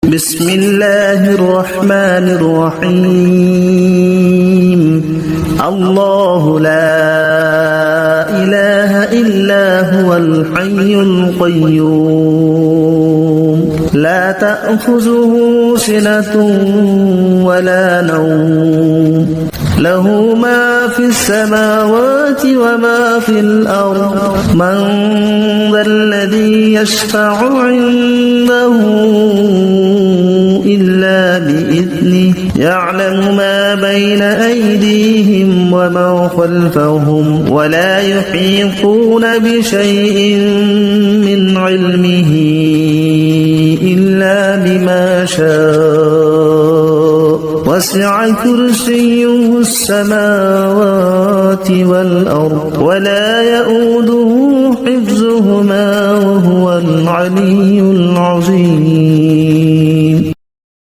بسم الله الرحمن الرحيم الله لا إله إلا هو الحي القيوم لا تأخذه سنة ولا نوم له ما في السماوات وما في الأرض من ذا الذي يشفع عنده إلا بإذنه يعلم ما بين أيديهم وما خلفهم ولا يحيطون بشيء من علمه إلا بما شاء وسع كرسيه السماوات والأرض ولا يؤوده حفظهما وهو العلي العظيم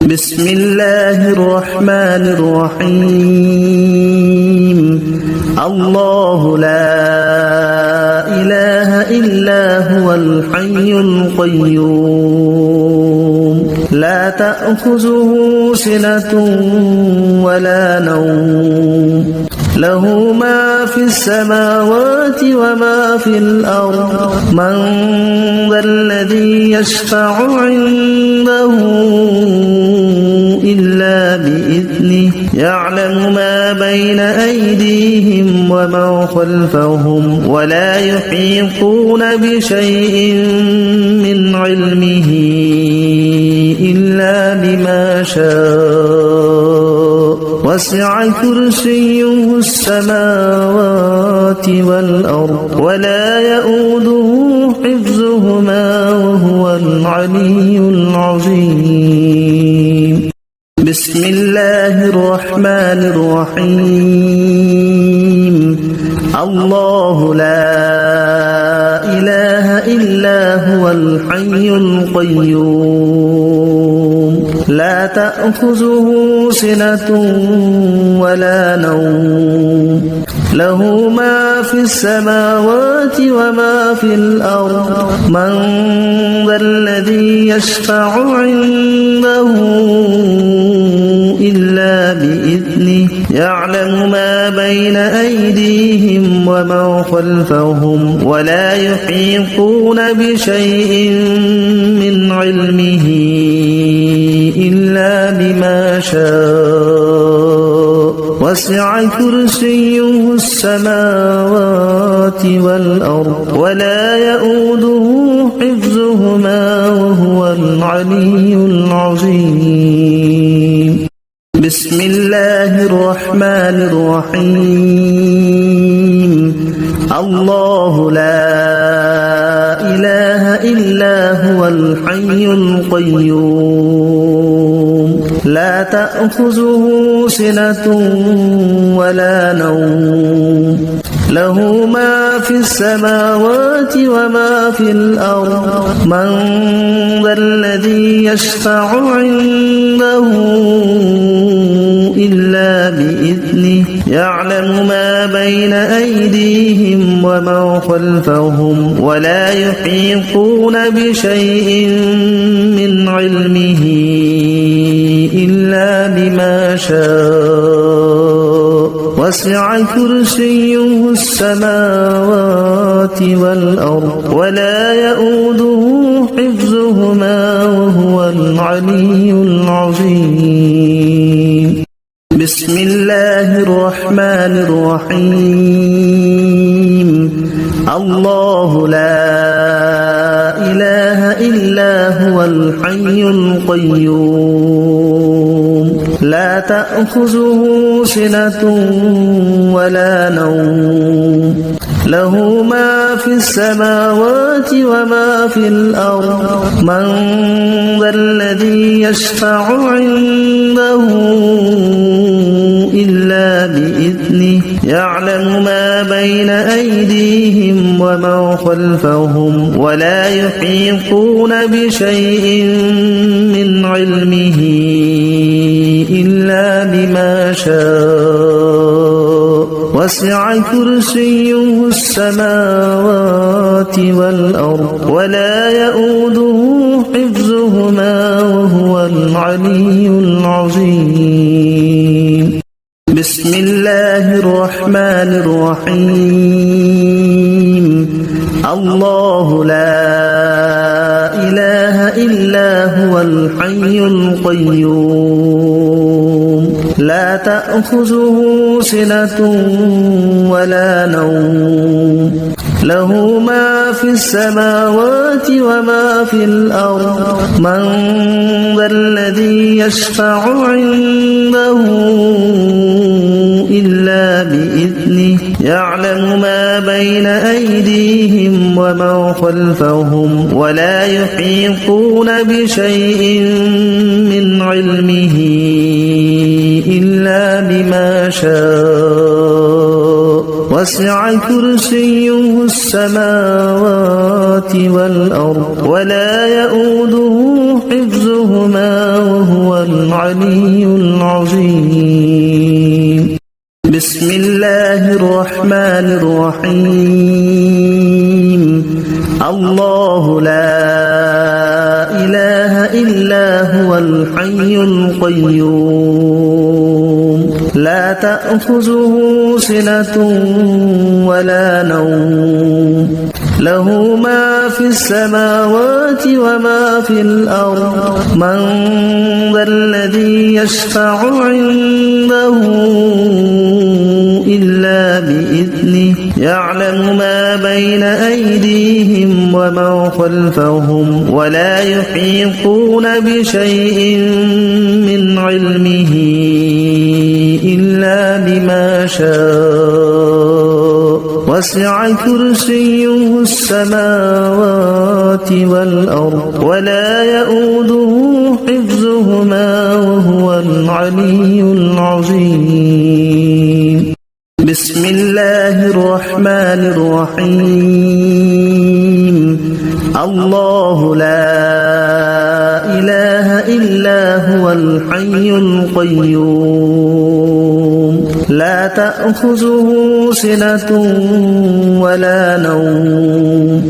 بسم الله الرحمن الرحيم الله لا إله إلا هو الحي القيوم لا تأخذه سنة ولا نوم له ما في السماوات وما في الأرض من ذا الذي يشفع عنده إلا بإذنه يعلم ما بين أيديهم وما خلفهم ولا يحيطون بشيء من علمه إلا بما شاء وسع كرسيه السماوات والأرض ولا يؤوده حفظهما وهو العلي العظيم بسم الله الرحمن الرحيم الله لا إله إلا هو الحي القيوم لا تأخذه سنة ولا نوم له ما في السماوات وما في الأرض من ذا الذي يشفع عنده إلا بإذنه يعلم ما بين أيديهم وما خلفهم ولا يحيطون بشيء من علمه إلا بما شاء وسع كرسيه السماوات والأرض ولا يؤوده حفظهما وهو العلي العظيم بسم الله الرحمن الرحيم الله لا إله إلا هو الحي القيوم لا تأخذه سنة ولا نوم له ما في السماوات وما في الأرض من ذا الذي يشفع عنده إلا بإذنه يعلم ما بين أيديهم وما خلفهم ولا يحيطون بشيء من علمه إلا بما شاء وسع كرسيه السماوات والأرض ولا يؤوده حفظهما وهو العلي العظيم بسم الله الرحمن الرحيم الله لا إله إلا هو الحي القيوم لا تأخذه سنة ولا نوم له ما في السماوات وما في الأرض من ذا الذي يشفع عنده إلا بإذنه يعلم ما بين أيديهم وما خلفهم ولا يحيطون بشيء من علمه إلا بما شاء وسع كرسيه السماوات والأرض ولا يؤوده حفظهما وهو وهو العلي العظيم. بسم الله الرحمن الرحيم. الله لا إله إلا هو الحي القيوم لا تأخذه سنة ولا نوم له ما في السماوات وما في الأرض من ذا الذي يشفع عنده إلا بإذنه يعلم ما بين أيديهم وما خلفهم ولا يحيطون بشيء من علمه إلا بما شاء وسع كرسيه السماوات والأرض ولا يؤوده حفظهما وهو العلي العظيم. بسم الله الرحمن الرحيم. الله لا إله إلا هو الحي القيوم لا تأخذه سنة ولا نوم له ما في السماوات وما في الأرض من ذا الذي يشفع عنده إلا بإذنه يعلم ما بين أيديهم وما خلفهم ولا يحيطون بشيء من علمه إلا بما شاء وسع كرسيه السماوات والأرض ولا يؤوده حفظهما وهو العلي العظيم. بسم الله الرحمن الرحيم. الله لا إله إلا هو الحي القيوم لا تأخذه سنة ولا نوم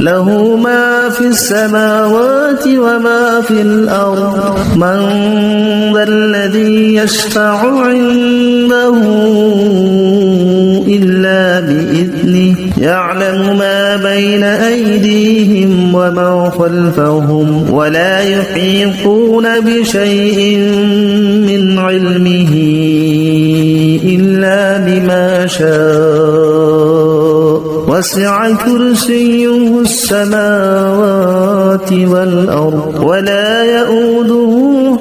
له ما في السماوات وما في الأرض من ذا الذي يشفع عنده إلا بإذنه يعلم ما بين أيديهم وما خلفهم ولا يحيطون بشيء من علمه إلا بما شاء وسع كرسيه السماوات والأرض ولا يؤوده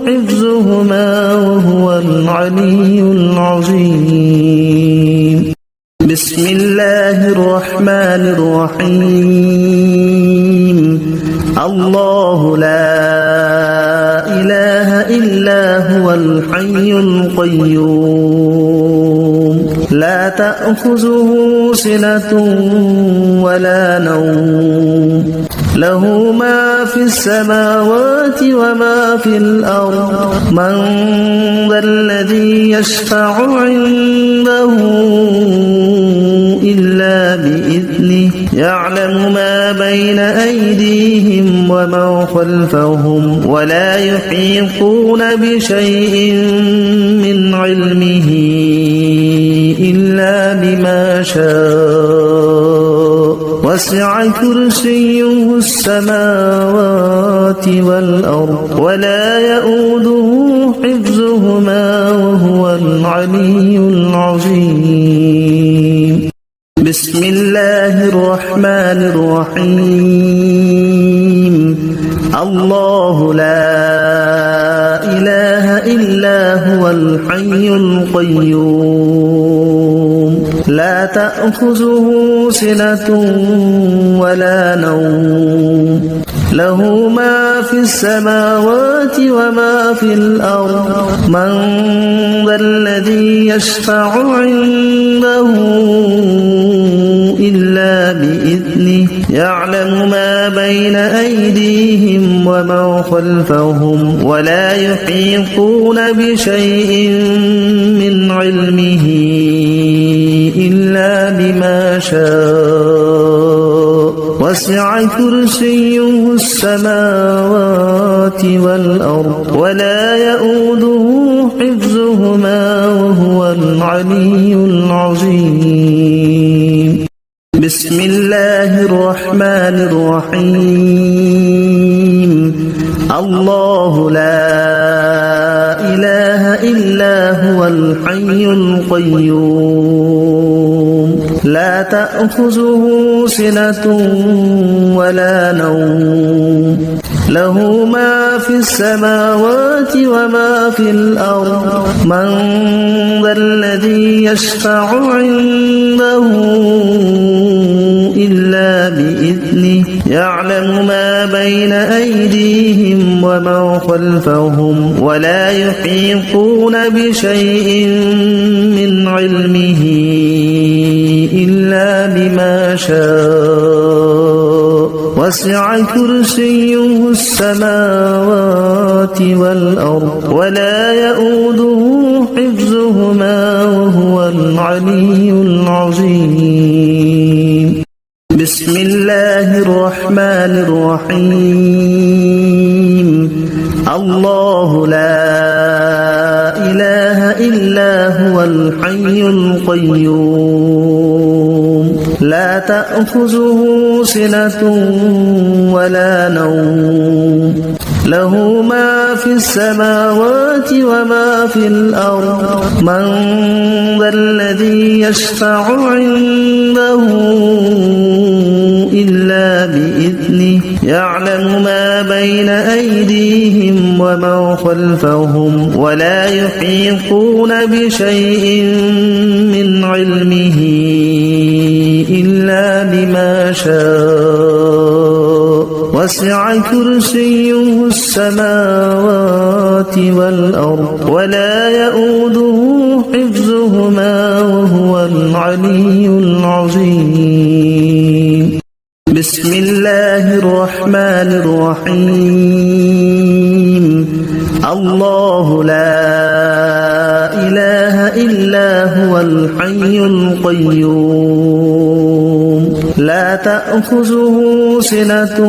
حفظهما وهو العلي العظيم. بسم الله الرحمن الرحيم. الله لا إله إلا هو الحي القيوم لا تأخذه سنة ولا نوم له ما في السماوات وما في الأرض من ذا الذي يشفع عنده إلا بإذنه يعلم ما بين أيديهم وما خلفهم ولا يحيطون بشيء من علمه إلا بما شاء وسع كرسيه السماوات والأرض ولا يؤوده حفظهما وهو العلي العظيم. بسم الله الرحمن الرحيم. الله لا إله إلا هو الحي القيوم لا تأخذه سنة ولا نوم له ما في السماوات وما في الأرض من ذا الذي يشفع عنده إلا بإذنه يعلم ما بين أيديهم وما خلفهم ولا يحيطون بشيء من علمه إلا بما شاء وسع كرسيه السماوات والأرض ولا يؤوده حفظهما وهو العلي العظيم. بسم الله الرحمن الرحيم. الله لا إله إلا هو الحي القيوم لا تأخذه سنة ولا نوم له ما في السماوات وما في الأرض من ذا الذي يشفع عنده إلا بإذنه يعلم ما بين أيديهم وما خلفهم ولا يحيطون بشيء من علمه إلا بما شاء وسع كرسيه السماوات والأرض ولا يؤوده حفظهما وهو العلي العظيم. بسم الله الرحمن الرحيم. الله لا إله إلا هو الحي القيوم لا تأخذه سنة ولا نوم له ما في السماوات وما في الأرض من ذا الذي يشفع عنده إلا بإذنه يعلم ما بين أيديهم وما خلفهم ولا يحيطون بشيء من علمه إلا بما شاء وسع كرسيه السماوات والأرض ولا يؤوده حفظهما وهو العلي العظيم. بسم الله الرحمن الرحيم. الله لا إله إلا هو الحي القيوم لا تأخذه سنة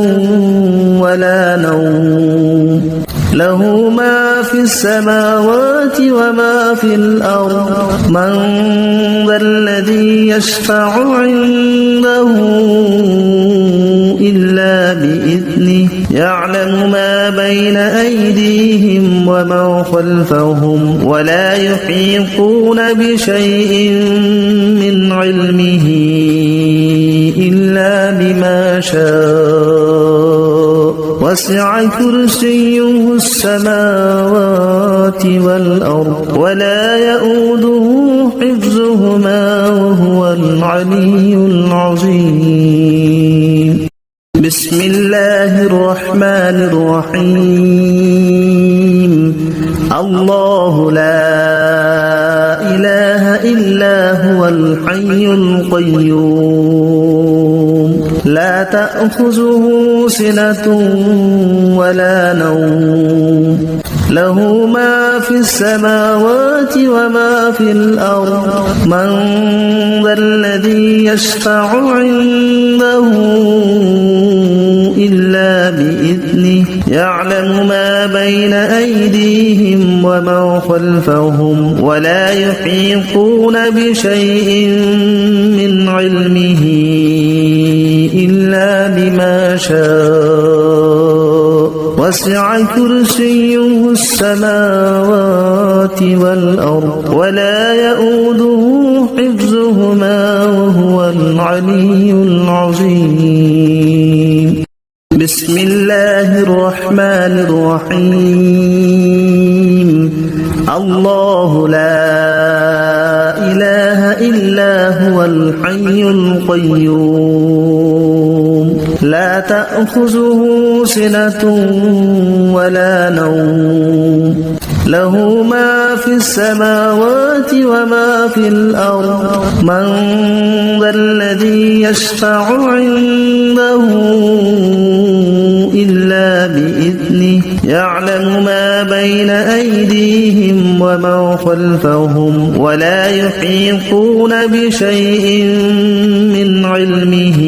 ولا نوم له ما في السماوات وما في الأرض من ذا الذي يشفع عنده إلا بإذنه يعلم ما بين أيديهم وما خلفهم ولا يحيطون بشيء من علمه إلا بما شاء وسع كرسيه السماوات والأرض ولا يؤوده حفظهما وهو العلي العظيم. بسم الله الرحمن الرحيم. الله لا إله إلا هو الحي القيوم لا تأخذه سنة ولا نوم له ما في السماوات وما في الأرض من ذا الذي يشفع عنده إلا بإذنه يعلم ما بين أيديهم وما خلفهم ولا يحيطون بشيء من علمه إلا بما شاء وسع كرسيه السماوات والأرض ولا يؤوده حفظهما وهو العلي العظيم. بسم الله الرحمن الرحيم. الله لا إله إلا هو الحي القيوم لا تأخذه سنة ولا نوم له ما في السماوات وما في الأرض من ذا الذي يشفع عنده إلا بإذنه يعلم ما بين أيديهم وما خلفهم ولا يحيطون بشيء من علمه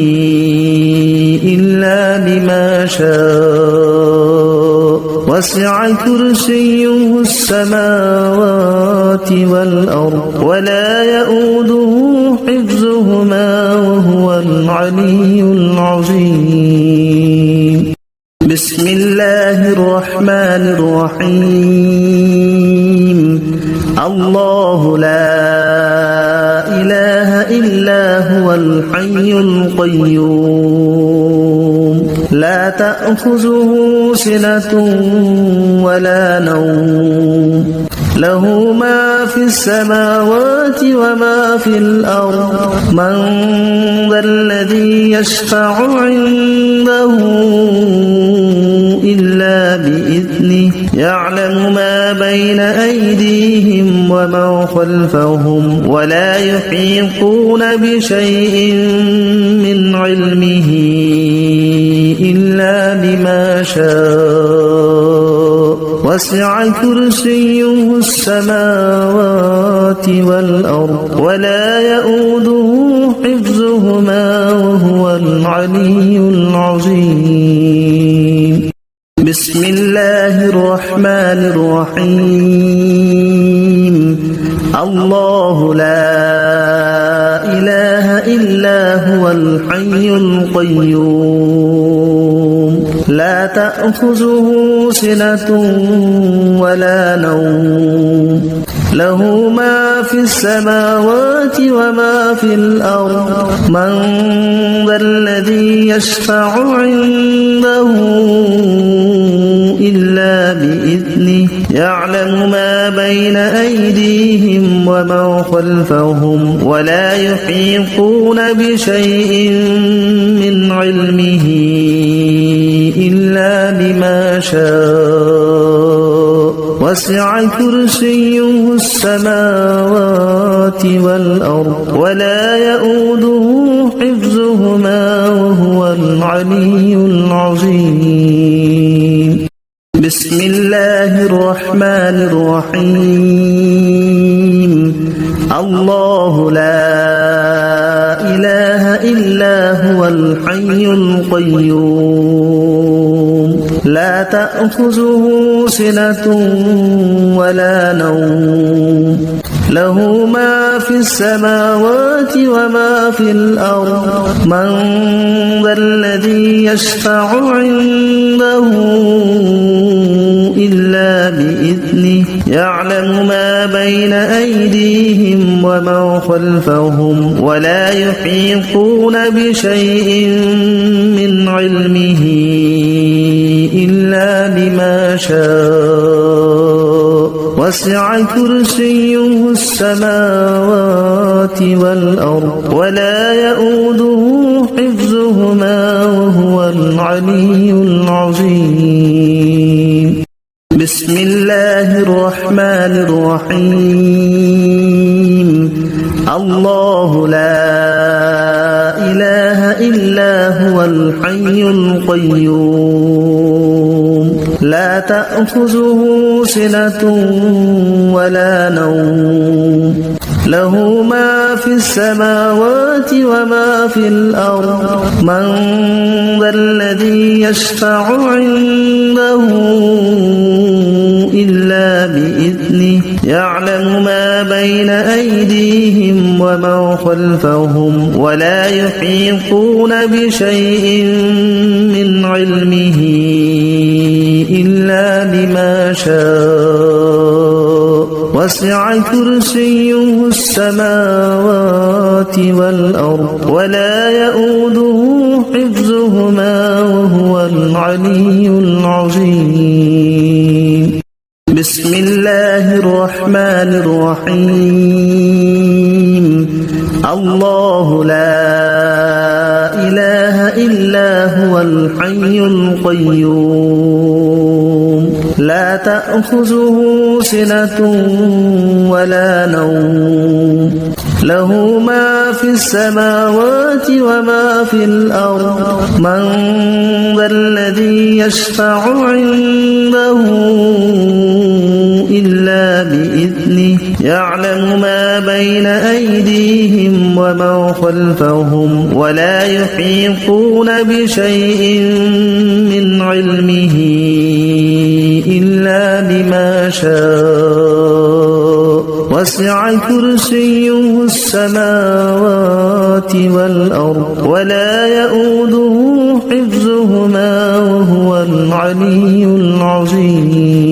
شاء وسع كرسيه السماوات والأرض ولا يؤوده حفظهما وهو العلي العظيم بسم الله الرحمن الرحيم الله لا إله إلا هو الحي القيوم لا تأخذه سنة ولا نوم له ما في السماوات وما في الأرض من ذا الذي يشفع عنده إلا بإذنه يعلم ما بين أيديهم وما خلفهم ولا يحيطون بشيء من علمه إلا بما شاء وسع كرسيه السماوات والأرض ولا يؤوده حفظهما وهو العلي العظيم بسم الله الرحمن الرحيم الله لا إله إلا هو الحي القيوم لا تأخذه سنة ولا نوم له ما في السماوات وما في الأرض من ذا الذي يشفع عنده إلا بإذنه يعلم ما بين أيديهم وما خلفهم ولا يحيطون بشيء من علمه إلا بما شاء وسع كرسيه السماوات والأرض ولا يؤوده حفظهما وهو العلي العظيم بسم الله الرحمن الرحيم الله لا إله إلا هو الحي القيوم لا تأخذه سنة ولا نوم له ما في السماوات وما في الأرض من ذا الذي يشفع عنده إلا بإذنه يعلم ما بين أيديهم وما خلفهم ولا يحيطون بشيء من علمه إلا بما شاء وسع كرسيه السماوات والأرض ولا يؤوده حفظهما وهو العلي العظيم بسم الله الرحمن الرحيم الله لا إله إلا هو الحي القيوم لا تأخذه سنة ولا نوم له ما في السماوات وما في الأرض من ذا الذي يشفع عنده إلا بإذنه يعلم ما بين أيديهم وما خلفهم ولا يحيطون بشيء من علمه إلا بما شاء وسع كرسيه السماوات والأرض ولا يؤوده حفظهما وهو العلي العظيم بسم الله الرحمن الرحيم الله لا إله إلا هو الحي القيوم لا تأخذه سنة ولا نوم له ما في السماوات وما في الأرض من ذا الذي يشفع عنده إلا بإذنه يعلم ما بين أيديهم ومن خلفهم ولا يحيطون بشيء من علمه إلا بما شاء وسع كرسيه السماوات والأرض ولا يؤوده حفظهما وهو العلي العظيم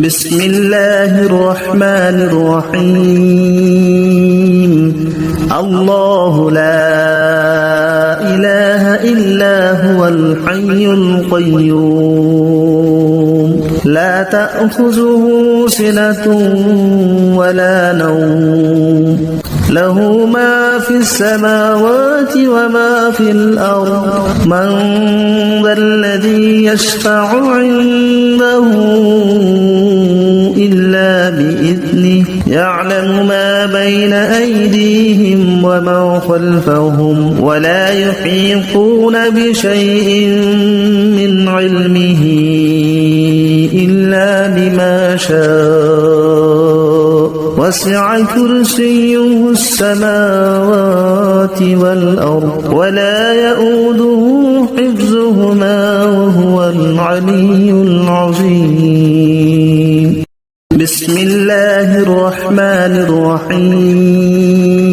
بسم الله الرحمن الرحيم الله لا إله إلا هو الحي القيوم لا تأخذه سنة ولا نوم له ما في السماوات وما في الأرض من ذا الذي يشفع عنده إلا بإذنه يعلم ما بين أيديهم ومن خلفهم ولا يحيطون بشيء من علمه إلا بما شاء وسع كرسيه السماوات والأرض ولا يؤوده حفظهما وهو العلي العظيم بسم الله الرحمن الرحيم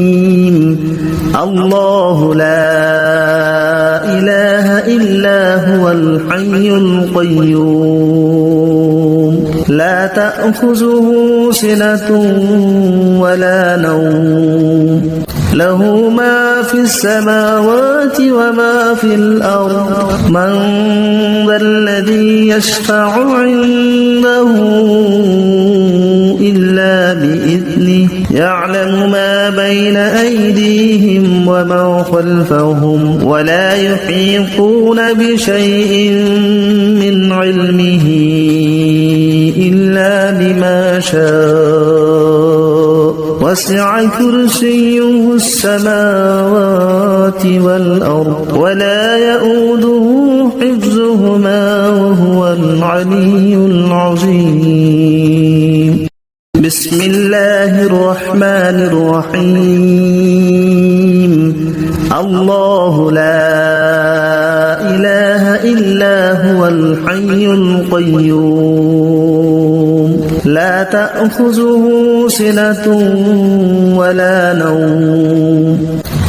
الله لا إله إلا هو الحي القيوم لا تأخذه سنة ولا نوم له ما في السماوات وما في الأرض من ذا الذي يشفع عنده إلا بإذنه يعلم ما بين أيديهم ومن خلفهم ولا يحيطون بشيء من علمه إلا بما شاء وسع كرسيه السماوات والأرض ولا يؤوده حفظهما وهو العلي العظيم بسم الله الرحمن الرحيم الله لا إله إلا هو الحي القيوم لا تأخذه سنة ولا نوم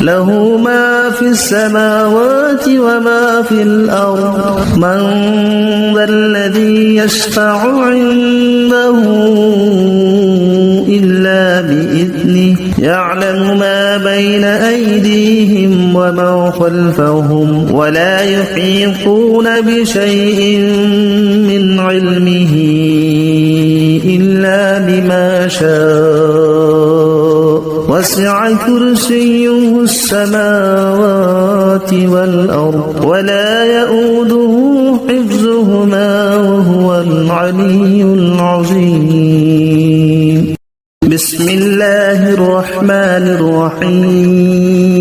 له ما في السماوات وما في الأرض من ذا الذي يشفع عنده إلا بإذنه يعلم ما بين أيديهم ومن خلفهم ولا يحيطون بشيء من علمه إلا بما شاء وسع كرسيه السماوات والأرض ولا يؤوده حفظهما وهو العلي العظيم بسم الله الرحمن الرحيم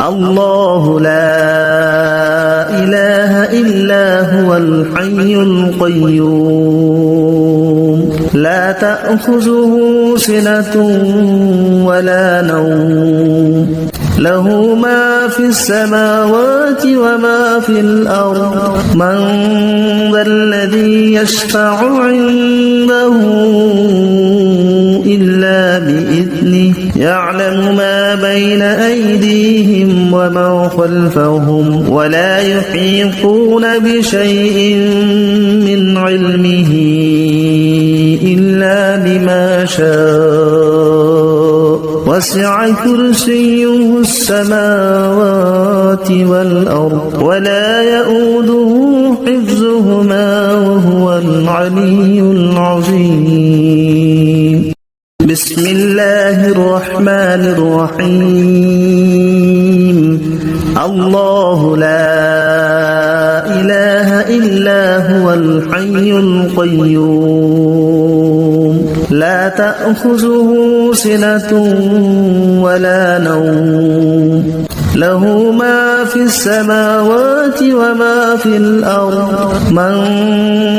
الله لا إله إلا هو الحي القيوم لا تأخذه سنة ولا نوم له ما في السماوات وما في الأرض من ذا الذي يشفع عنده إلا بإذنه يعلم ما بين أيديهم ومن خلفهم ولا يحيطون بشيء من علمه إلا بما شاء وسع كرسيه السماوات والأرض ولا يؤوده حفظهما وهو العلي العظيم بسم الله الرحمن الرحيم الله لا إله إلا هو الحي القيوم لا تأخذه سنة ولا نوم له ما في السماوات وما في الأرض من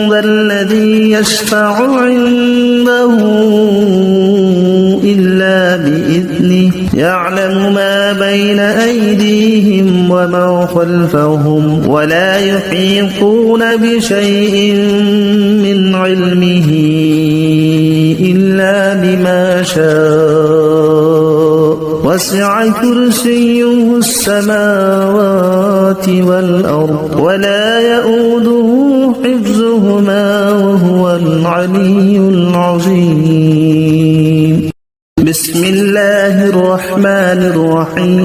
ذا الذي يشفع عنده إلا بإذنه يعلم ما بين أيديهم وما خلفهم ولا يحيطون بشيء من علمه إلا بما شاء وسع كرسيه السماوات والأرض ولا يؤوده حفظهما وهو العلي العظيم بسم الله الرحمن الرحيم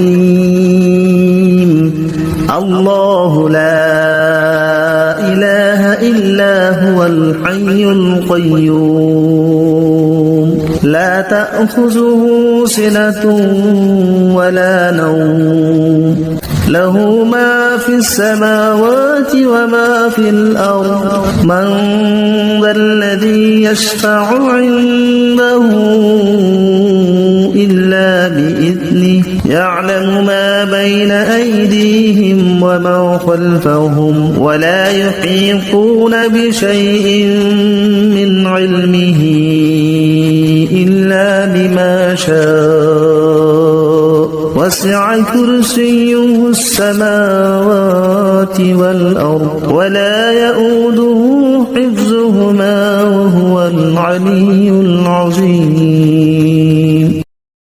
الله لا إله إلا هو الحي القيوم لا تأخذه سنة ولا نوم له ما في السماوات وما في الأرض من ذا الذي يشفع عنده إلا بإذنه يعلم ما بين أيديهم وما خلفهم ولا يحيطون بشيء من علمه إلا بما شاء وسع كرسيه السماوات والأرض ولا يؤوده حفظهما وهو العلي العظيم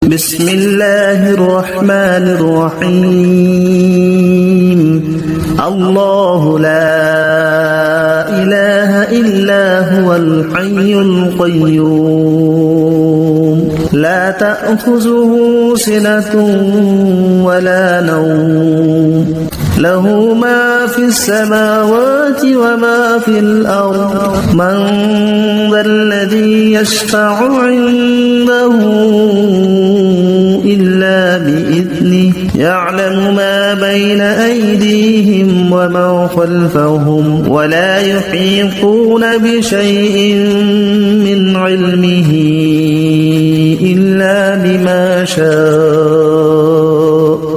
بسم الله الرحمن الرحيم الله لا إله إلا هو الحي القيوم لا تأخذه سنة ولا نوم له ما في السماوات وما في الأرض من ذا الذي يشفع عنده إلا بإذنه يعلم ما بين أيديهم وما خلفهم ولا يحيطون بشيء من علمه إلا بما شاء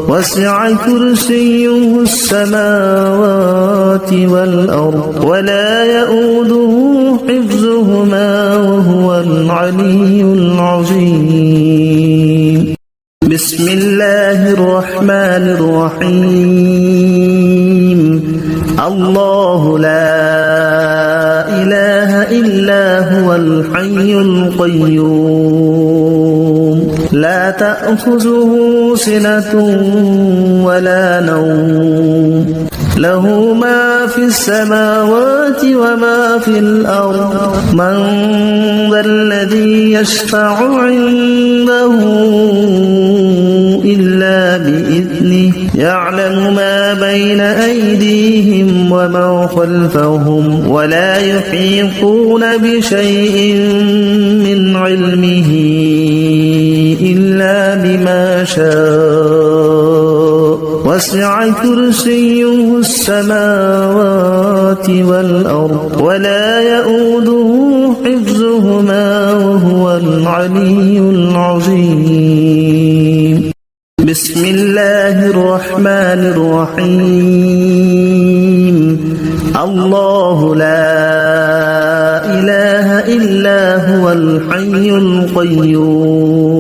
وسع كرسيه السماوات والأرض ولا يؤوده حفظهما وهو العلي العظيم بسم الله الرحمن الرحيم الله لا إله إلا هو الحي القيوم لا تأخذه سنة ولا نوم له ما في السماوات وما في الأرض من ذا الذي يشفع عنده إلا بإذنه يعلم ما بين أيديهم وما خلفهم ولا يحيطون بشيء من علمه إلا بما شاء وسع كرسيه السماوات والأرض ولا يؤوده حفظهما وهو العلي العظيم بسم الله الرحمن الرحيم الله لا إله إلا هو الحي القيوم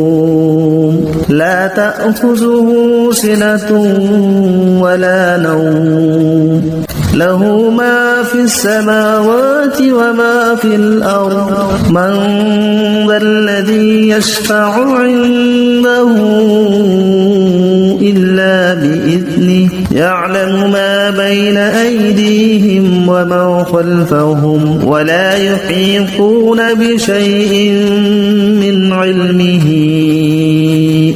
لا تأخذه سنة ولا نوم له ما في السماوات وما في الأرض من ذا الذي يشفع عنده إلا بإذنه يعلم ما بين أيديهم وما خلفهم ولا يحيطون بشيء من علمه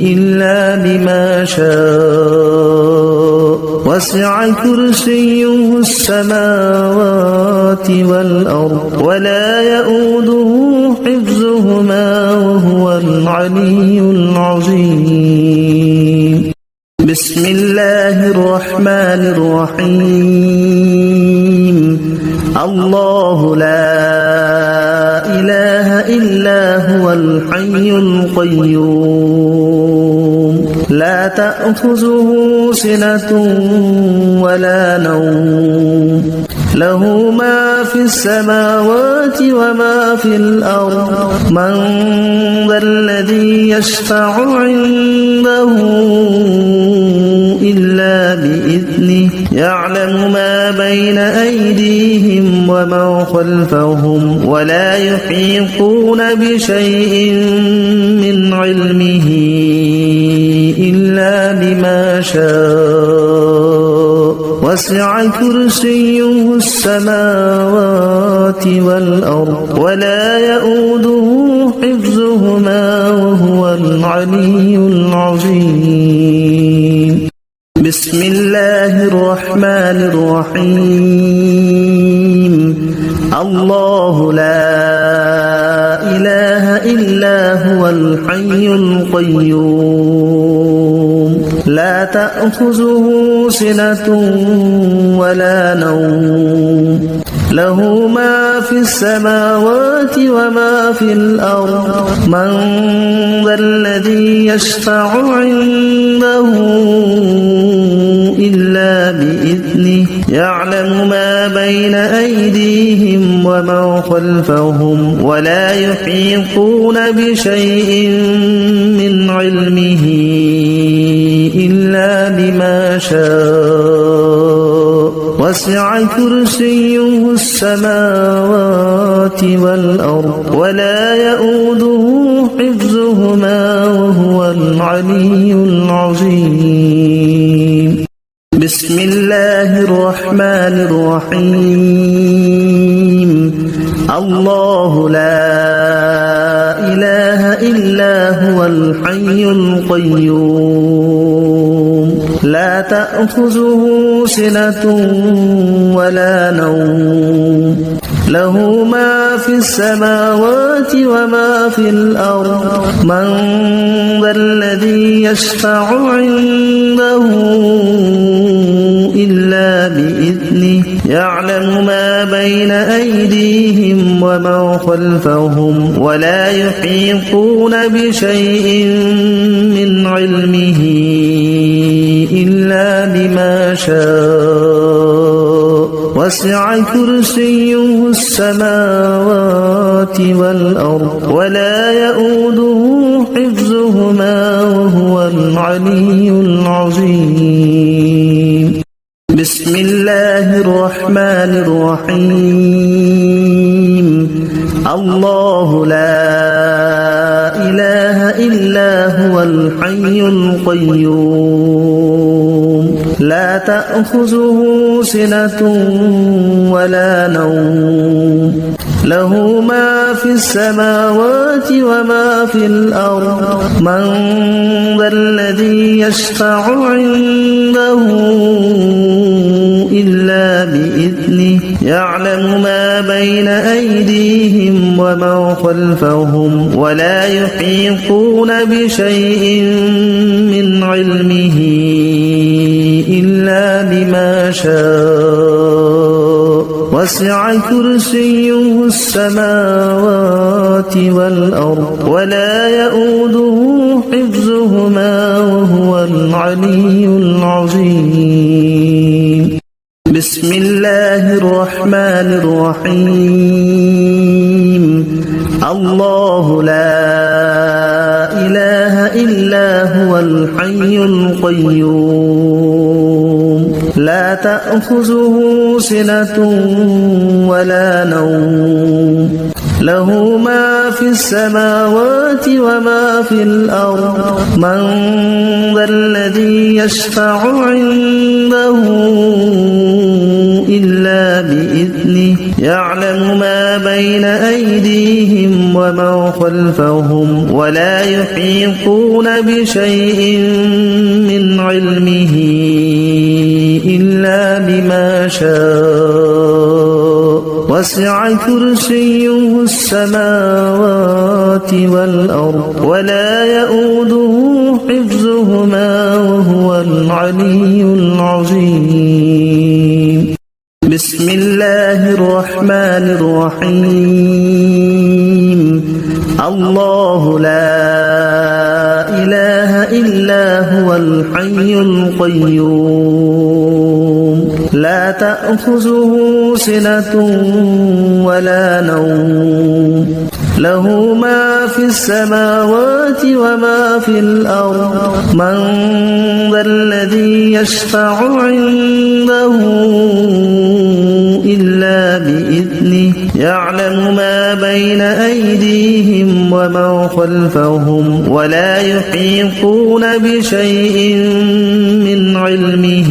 إلا بما شاء وسع كرسيه السماوات والأرض ولا يؤوده حفظهما وهو العلي العظيم بسم الله الرحمن الرحيم الله لا إله إلا هو الحي القيوم لا تأخذه سنة ولا نوم له ما في السماوات وما في الأرض من ذا الذي يشفع عنده إلا بإذنه يعلم ما بين أيديهم وما خلفهم ولا يحيطون بشيء من علمه إلا بما شاء وسع كرسيه السماوات والأرض ولا يؤوده حفظهما وهو العلي العظيم بسم الله الرحمن الرحيم الله لا إله إلا هو الحي القيوم لا تأخذه سنة ولا نوم له ما في السماوات وما في الأرض من ذا الذي يشفع عنده إلا بإذنه يعلم ما بين أيديهم وما خلفهم ولا يحيطون بشيء من علمه إلا بما شاء وسع كرسيه السماوات والأرض ولا يؤوده حفظهما وهو العلي العظيم بسم الله الرحمن الرحيم الله لا إله إلا هو الحي القيوم لا تأخذه سنة ولا نوم له ما في السماوات وما في الأرض من ذا الذي يشفع عنده إلا بإذنه يعلم ما بين أيديهم وما خلفهم ولا يحيطون بشيء من علمه إلا بما شاء وسع كرسيه السماوات والأرض ولا يؤوده حفظهما وهو العلي العظيم بسم الله الرحمن الرحيم الله لا إله إلا هو الحي القيوم لا تأخذه سنة ولا نوم له ما في السماوات وما في الأرض من ذا الذي يشفع عنده إلا بإذنه يعلم ما بين أيديهم وما خلفهم ولا يحيطون بشيء من علمه إلا بما شاء وسع كرسيه السماوات والأرض ولا يؤوده حفظهما وهو العلي العظيم بسم الله الرحمن الرحيم الله لا إله إلا هو الحي القيوم لا تأخذه سنة ولا نوم له ما في السماوات وما في الأرض من ذا الذي يشفع عنده إلا بإذنه يعلم ما بين أيديهم وما خلفهم ولا يحيطون بشيء من علمه إلا بما شاء وسع كرسيه السماوات والأرض ولا يؤوده حفظهما وهو العلي العظيم بسم الله الرحمن الرحيم الله لا إله إلا هو الحي القيوم لا تأخذه سنة ولا نوم له ما في السماوات وما في الأرض من ذا الذي يشفع عنده إلا بإذنه يعلم ما بين أيديهم وما خلفهم ولا يحيطون بشيء من علمه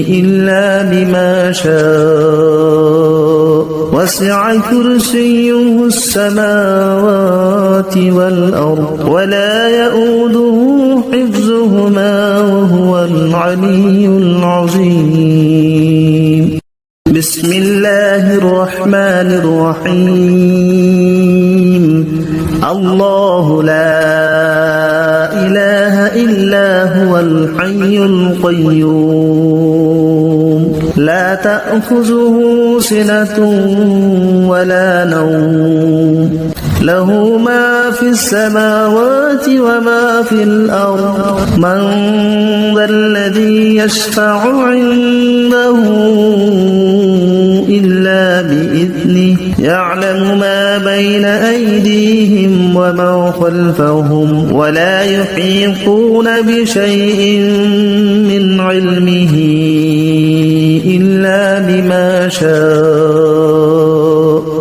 إلا بما شاء وسع كرسيه السماوات والأرض ولا يؤوده حفظهما وهو العلي العظيم بسم الله الرحمن الرحيم الله لا إله إلا هو الحي القيوم لا تأخذه سنة ولا نوم له ما في السماوات وما في الأرض من ذا الذي يشفع عنده إلا بإذنه يعلم ما بين أيديهم وما خلفهم ولا يحيطون بشيء من علمه إلا بما شاء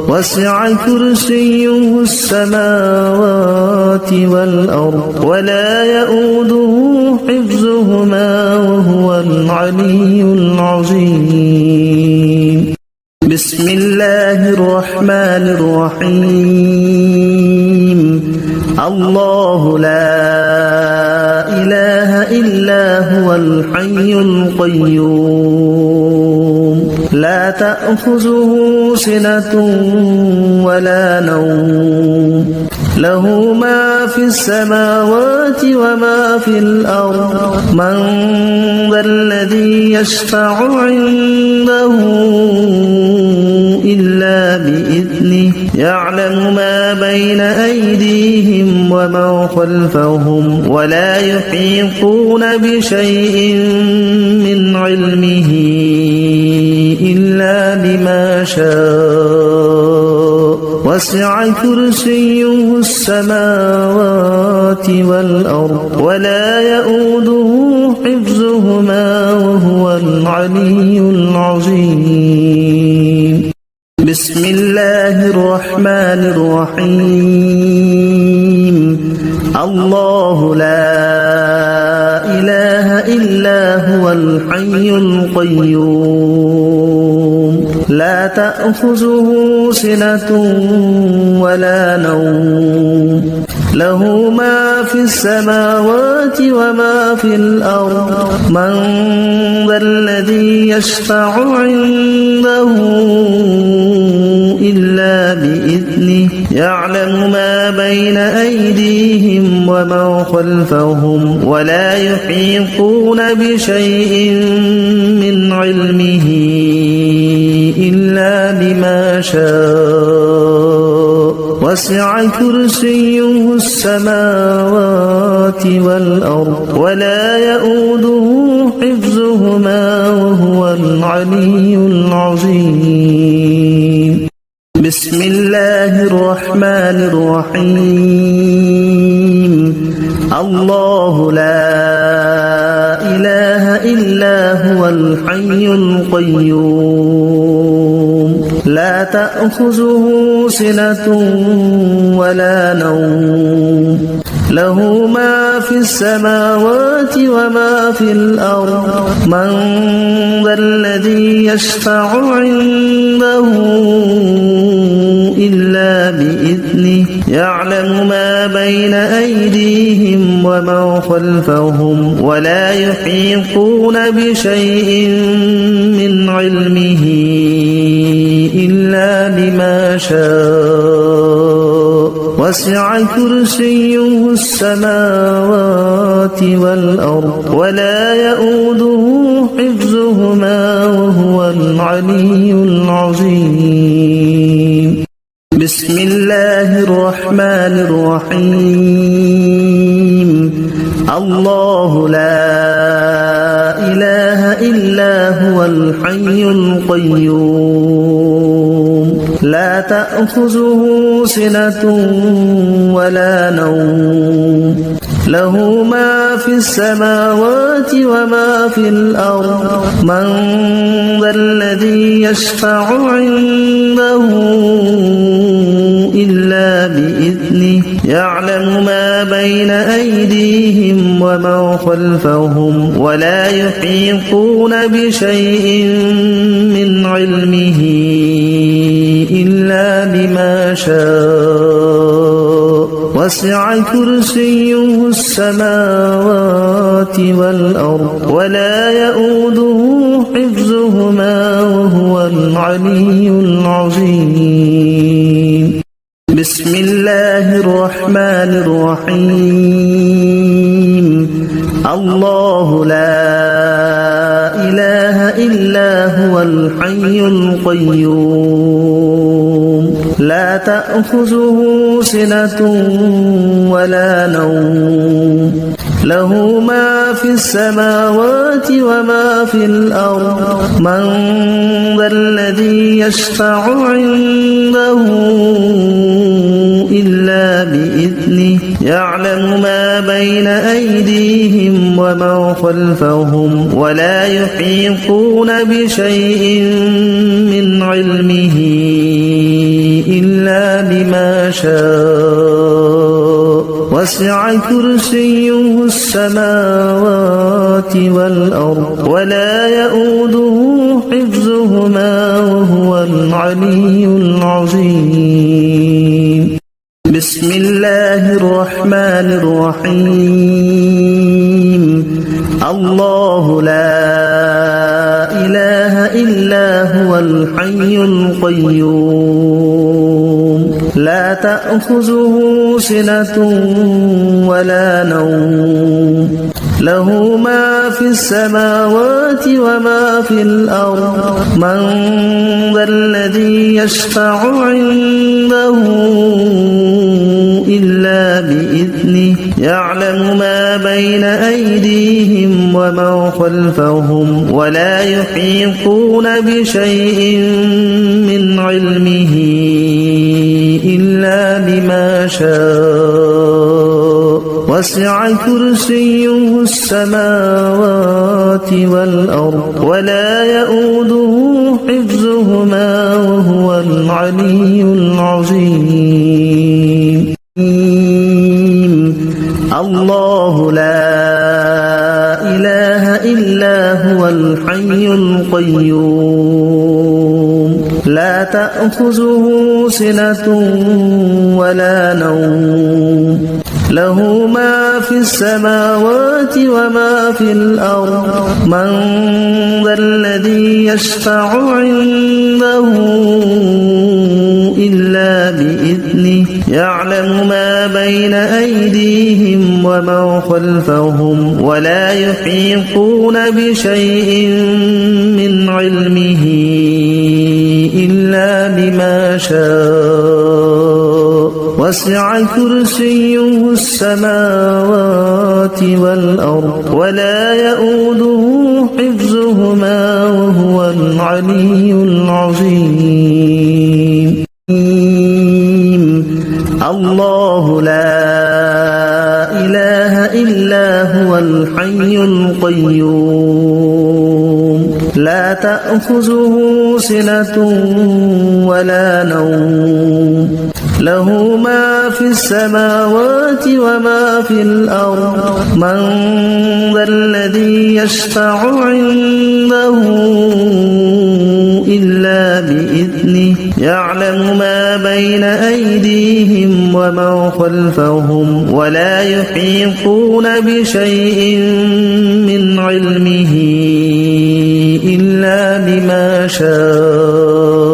وسع كرسيه السماوات والأرض ولا يؤوده حفظهما وهو العلي العظيم بسم الله الرحمن الرحيم الله لا إله إلا هو الحي القيوم لا تأخذه سنة ولا نوم له ما في السماوات وما في الأرض من ذا الذي يشفع عنده إلا بإذنه يعلم ما بين أيديهم وما خلفهم ولا يحيطون بشيء من علمه إلا بما شاء وسع كرسيه السماوات والأرض ولا يؤوده حفظهما وهو العلي العظيم بسم الله الرحمن الرحيم الله لا إله إلا هو الحي القيوم لا تأخذه سنة ولا نوم له ما في السماوات وما في الأرض من ذا الذي يشفع عنده إلا بإذنه يعلم ما بين أيديهم وما خلفهم ولا يحيطون بشيء من علمه إلا بما شاء وسع كرسيه السماوات والأرض ولا يؤوده حفظهما وهو العلي العظيم بسم الله الرحمن الرحيم الله لا إله إلا هو الحي القيوم لا تأخذه سنة ولا نوم له ما في السماوات وما في الأرض من ذا الذي يشفع عنده إلا بإذنه يعلم ما بين أيديهم وما خلفهم ولا يحيطون بشيء من علمه إلا بما شاء وسع كرسيه السماوات والأرض ولا يؤوده حفظهما وهو العلي العظيم بسم الله الرحمن الرحيم الله لا إله إلا هو الحي القيوم لا تأخذه سنة ولا نوم له ما في السماوات وما في الأرض من ذا الذي يشفع عنده إلا بإذنه يعلم ما بين أيديهم وما خلفهم ولا يحيطون بشيء من علمه إلا بما شاء وسع كرسيه السماوات والأرض ولا يؤوده حفظهما وهو العلي العظيم بسم الله الرحمن الرحيم الله لا إله إلا هو الحي القيوم لا تأخذه سنة ولا نوم له ما في السماوات وما في الأرض من ذا الذي يشفع عنده إلا بإذنه يعلم ما بين أيديهم وما خلفهم ولا يحيطون بشيء من علمه إلا بما شاء وسع كرسيه السماوات والأرض ولا يؤوده حفظهما وهو العلي العظيم بسم الله الرحمن الرحيم الله لا إله إلا هو الحي القيوم لا تأخذه سنة ولا نوم له ما في السماوات وما في الأرض من ذا الذي يشفع عنده إلا بإذنه يعلم ما بين أيديهم وما خلفهم ولا يحيطون بشيء من علمه إلا بما شاء وسع كرسيه السماوات والأرض ولا يؤوده حفظهما وهو العلي العظيم الله لا إله إلا هو الحي القيوم لا تأخذه سنة ولا نوم له ما في السماوات وما في الأرض من ذا الذي يشفع عنده إلا بإذنه يعلم ما بين أيديهم وما خلفهم ولا يحيطون بشيء من علمه إلا بما شاء وسع كرسيه السماوات والأرض ولا يؤوده حفظهما وهو العلي العظيم الله لا إله إلا هو الحي القيوم لا تأخذه سنة ولا نوم له ما في السماوات وما في الأرض من ذا الذي يشفع عنده إلا بإذنه يعلم ما بين أيديهم وما خلفهم ولا يحيطون بشيء من علمه إلا بما شاء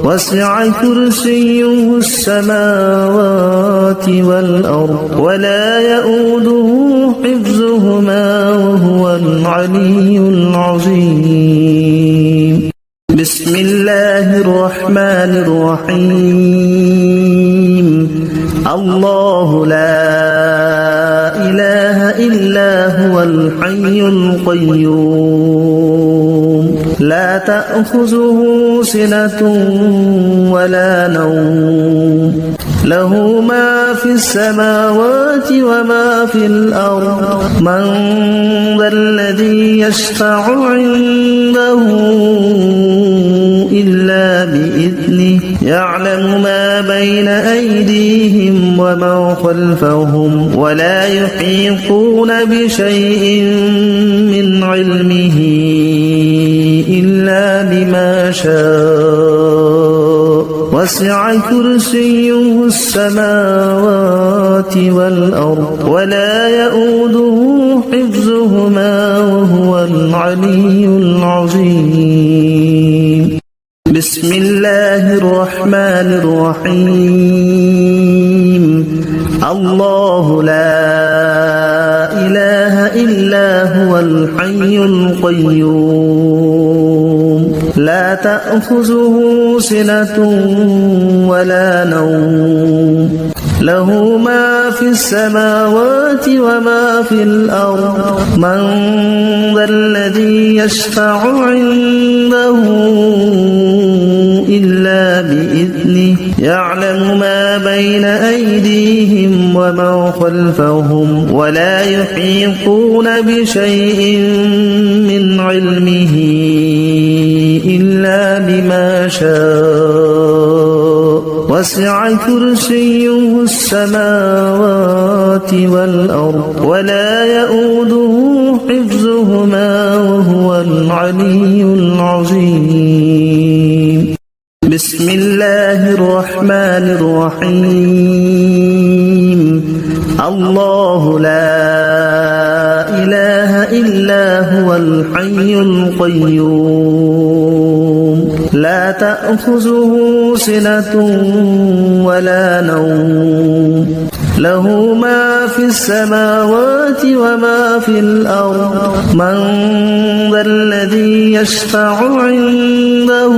وسع كرسيه السماوات والأرض ولا يؤوده حفظهما وهو العلي العظيم بسم الله الرحمن الرحيم الله لا إله إلا هو الحي القيوم تأخذه سنة ولا نوم له ما في السماوات وما في الأرض من ذا الذي يشفع عنده إلا بإذنه يعلم ما بين أيديهم وما خلفهم ولا يحيطون بشيء من علمه إلا بما شاء وسع كرسيه السماوات والأرض ولا يؤوده حفظهما وهو العلي العظيم بسم الله الرحمن الرحيم الله لا إله إلا هو الحي القيوم لا تأخذه سنة ولا نوم له ما في السماوات وما في الأرض من ذا الذي يشفع عنده إلا بإذنه يعلم ما بين أيديهم وما خلفهم ولا يحيطون بشيء من علمه إلا بما شاء وسع كرسيه السماوات والأرض ولا يؤوده حفظهما وهو العلي العظيم بسم الله الرحمن الرحيم الله لا إله إلا هو الحي القيوم لا تأخذه سنة ولا نوم له ما في السماوات وما في الأرض من ذا الذي يشفع عنده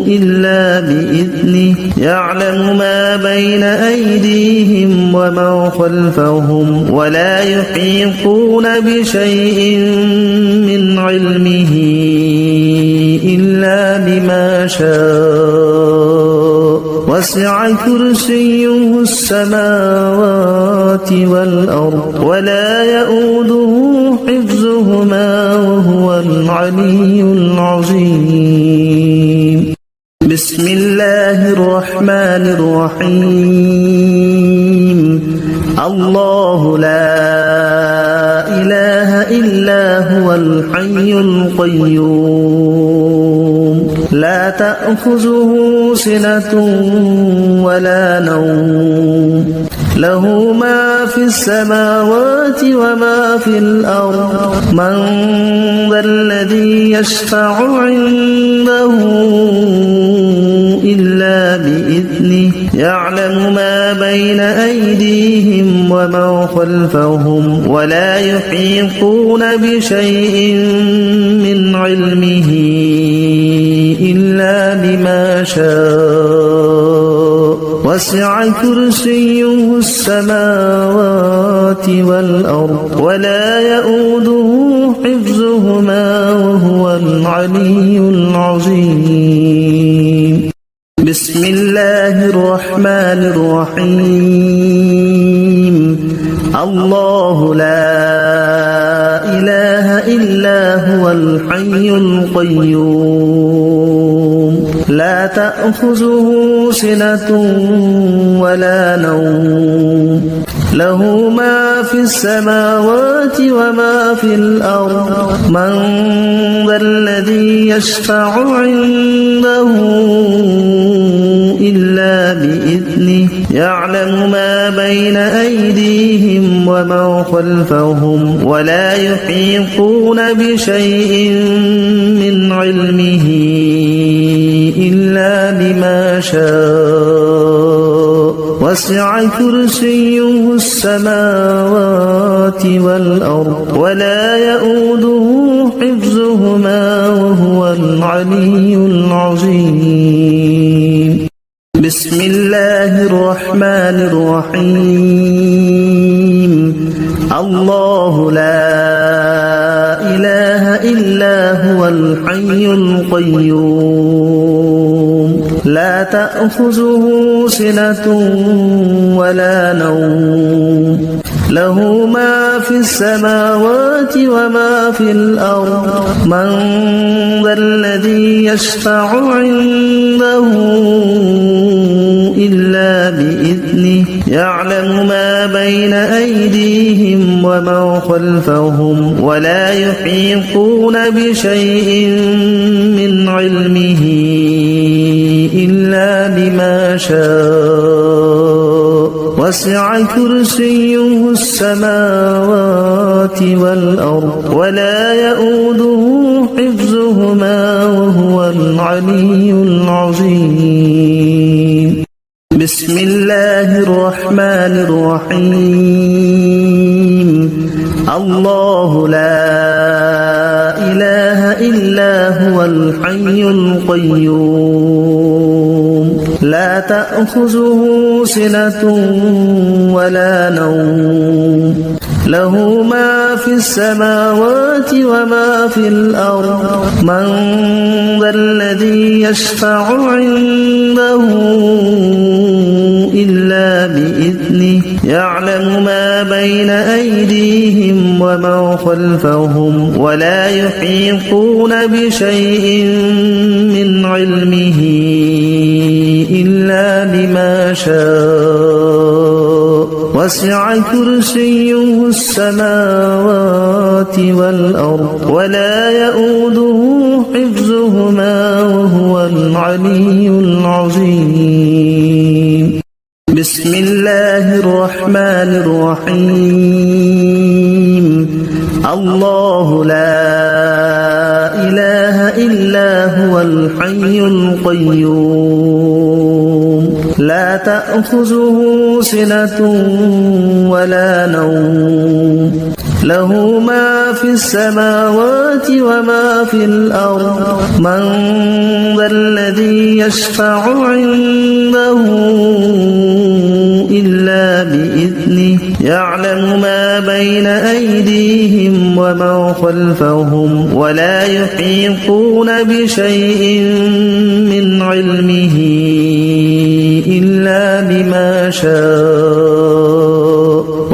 إلا بإذنه يعلم ما بين أيديهم وما خلفهم ولا يحيطون بشيء من علمه إلا بما شاء وسع كرسيه السماوات والأرض ولا يؤوده حفظهما وهو العلي العظيم بسم الله الرحمن الرحيم الله لا إله إلا هو الحي القيوم لا تأخذه سنة ولا نوم له ما في السماوات وما في الأرض من ذا الذي يشفع عنده إلا بإذنه يعلم ما بين أيديهم وما خلفهم ولا يحيطون بشيء من علمه إلا بما شاء وسع كرسيه السماوات والأرض ولا يؤوده حفظهما وهو العلي العظيم بسم الله الرحمن الرحيم الله لا إله إلا هو الحي القيوم لا تأخذه سنة ولا نوم له ما في السماوات وما في الأرض من ذا الذي يشفع عنده إلا بإذنه يعلم ما بين أيديهم وما خلفهم ولا يحيطون بشيء من علمه إلا بما شاء وسع كرسيه السماوات والأرض ولا يؤوده حفظهما وهو العلي العظيم بسم الله الرحمن الرحيم الله لا إله إلا هو الحي القيوم لا تأخذه سنة ولا نوم له ما في السماوات وما في الأرض من ذا الذي يشفع عنده إلا بإذنه يعلم ما بين أيديهم وما خلفهم ولا يحيطون بشيء من علمه إلا بما شاء وسع كرسيه السماوات والأرض ولا يؤوده حفظهما وهو العلي العظيم بسم الله الرحمن الرحيم الله لا إله إلا هو الحي القيوم لا تأخذه سنة ولا نوم له ما في السماوات وما في الأرض من ذا الذي يشفع عنده إلا بإذنه يعلم ما بين أيديهم وما خلفهم ولا يحيطون بشيء من علمه إلا بما شاء وسع كرسيه السماوات والأرض ولا يؤوده حفظهما وهو العلي العظيم بسم الله الرحمن الرحيم الله لا إله إلا هو الحي القيوم لا تأخذه سنة ولا نوم له ما في السماوات وما في الأرض من ذا الذي يشفع عنده إلا بإذنه يعلم ما بين أيديهم وما خلفهم ولا يحيطون بشيء من علمه إلا بما شاء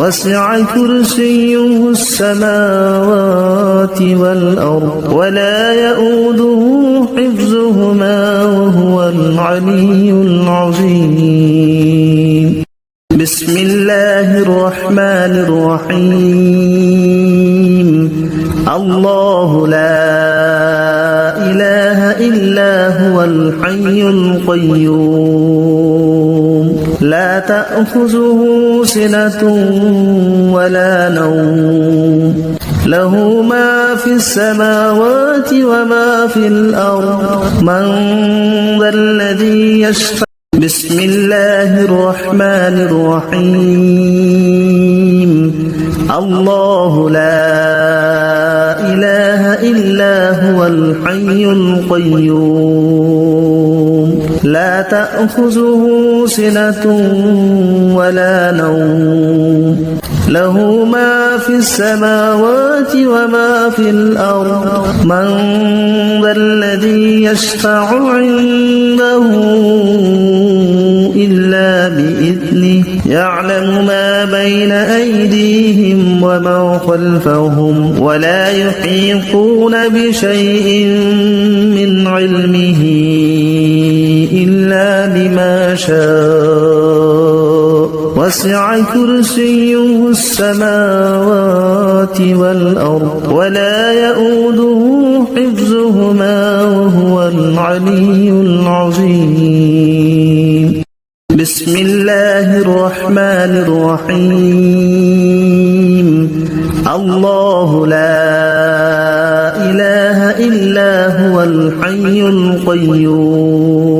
وسع كرسيه السماوات والأرض ولا يؤوده حفظهما وهو العلي العظيم بسم الله الرحمن الرحيم الله لا إله إلا هو الحي القيوم لا تأخذه سنة ولا نوم له ما في السماوات وما في الأرض من ذا الذي يشفع بسم الله الرحمن الرحيم الله لا إله إلا هو الحي القيوم لا تأخذه سنة ولا نوم له ما في السماوات وما في الأرض من ذا الذي يشفع عنده إلا بإذنه يعلم ما بين أيديهم وما خلفهم ولا يحيطون بشيء من علمه إلا بما شاء وسع كرسيه السماوات والأرض ولا يؤوده حفظهما وهو العلي العظيم بسم الله الرحمن الرحيم الله لا إله إلا هو الحي القيوم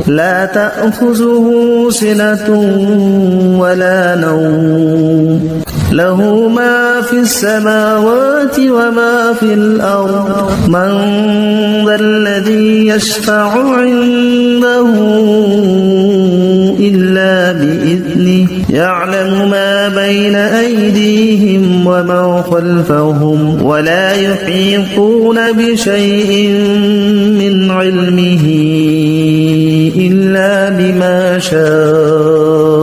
لا تأخذه سنة ولا نوم له ما في السماوات وما في الأرض من ذا الذي يشفع عنده إلا بإذنه يعلم ما بين أيديهم وما ومن خلفهم ولا يحيطون بشيء من علمه إلا بما شاء